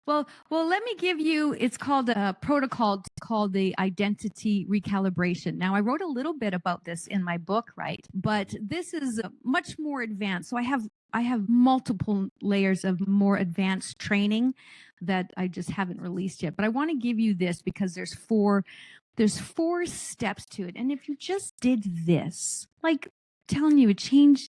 Well, let me give you, it's called a protocol called the identity recalibration. Now, I wrote a little bit about this in my book, right? But this is much more advanced. So I have multiple layers of more advanced training that I just haven't released yet. But I want to give you this because there's four steps to it. And if you just did this, like telling you, it change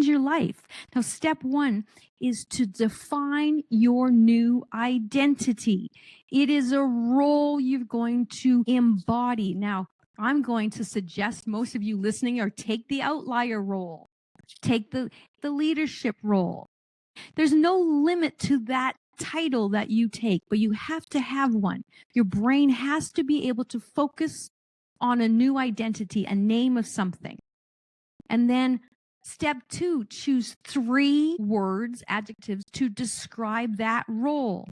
your life. Now, step one is to define your new identity. It is a role you're going to embody. Now, I'm going to suggest most of you listening are take the outlier role, take the leadership role. There's no limit to that title that you take, but you have to have one. Your brain has to be able to focus on a new identity, a name of something. And then step two, choose 3 words, adjectives to describe that role,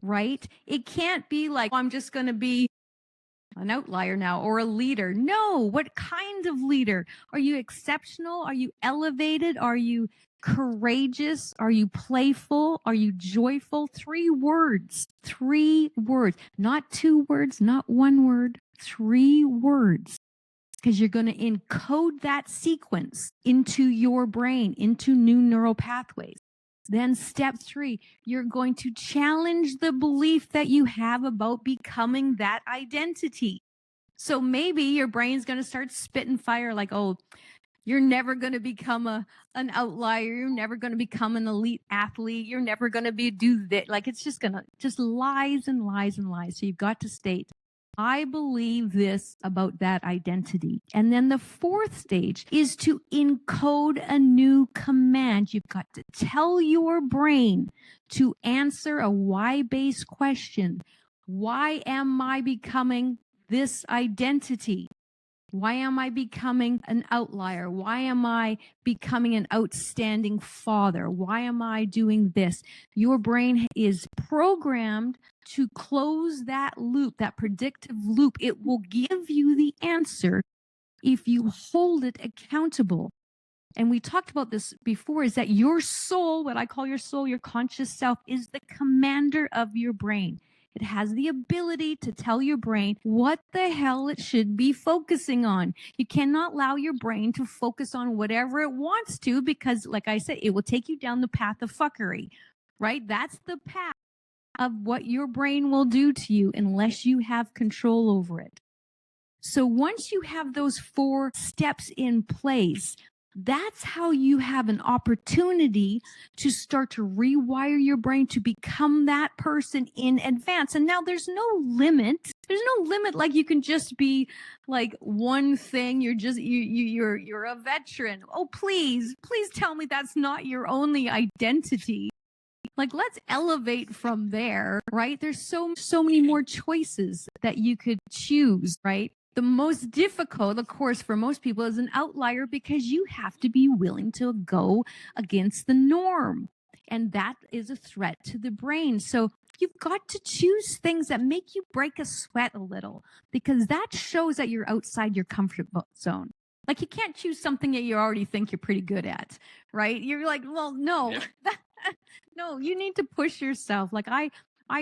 right? It can't be like, I'm just going to be an outlier now or a leader. No, what kind of leader? Are you exceptional? Are you elevated? Are you courageous? Are you playful? Are you joyful? 3 words, not 2 words, not 1 word, 3 words. Because you're going to encode that sequence into your brain, into new neural pathways. Then step 3, you're going to challenge the belief that you have about becoming that identity. So maybe your brain's going to start spitting fire like, oh, you're never going to become an outlier. You're never going to become an elite athlete. You're never going to do that. Like it's just lies and lies and lies. So you've got to state, I believe this about that identity. And then the 4th stage is to encode a new command. You've got to tell your brain to answer a why-based question. Why am I becoming this identity? Why am I becoming an outlier? Why am I becoming an outstanding father? Why am I doing this? Your brain is programmed to close that loop, that predictive loop. It will give you the answer if you hold it accountable. And we talked about this before, is that your soul, what I call your soul, your conscious self, is the commander of your brain. It has the ability to tell your brain what the hell it should be focusing on. You cannot allow your brain to focus on whatever it wants to because, like I said, it will take you down the path of fuckery, right? That's the path of what your brain will do to you unless you have control over it. So once you have those 4 steps in place, that's how you have an opportunity to start to rewire your brain to become that person in advance. And now there's no limit. There's no limit. Like you can just be like one thing. You're a veteran. Oh, please tell me that's not your only identity. Like, let's elevate from there, right? There's so many more choices that you could choose, right? The most difficult, of course, for most people is an outlier because you have to be willing to go against the norm. And that is a threat to the brain. So you've got to choose things that make you break a sweat a little because that shows that you're outside your comfort zone. Like you can't choose something that you already think you're pretty good at, right? You're like, well, no, no, you need to push yourself. Like I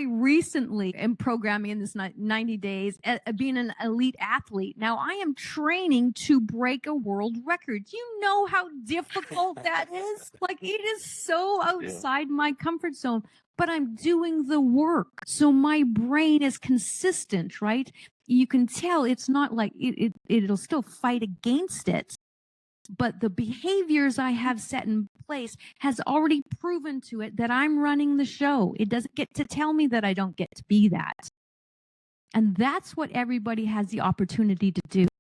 recently am programming in this 90 days, being an elite athlete. Now I am training to break a world record. You know how difficult that is? Like it is so outside my comfort zone, but I'm doing the work. So my brain is consistent, right? You can tell it's not like it'll still fight against it. But the behaviors I have set in place has already proven to it that I'm running the show. It doesn't get to tell me that I don't get to be that. And that's what everybody has the opportunity to do.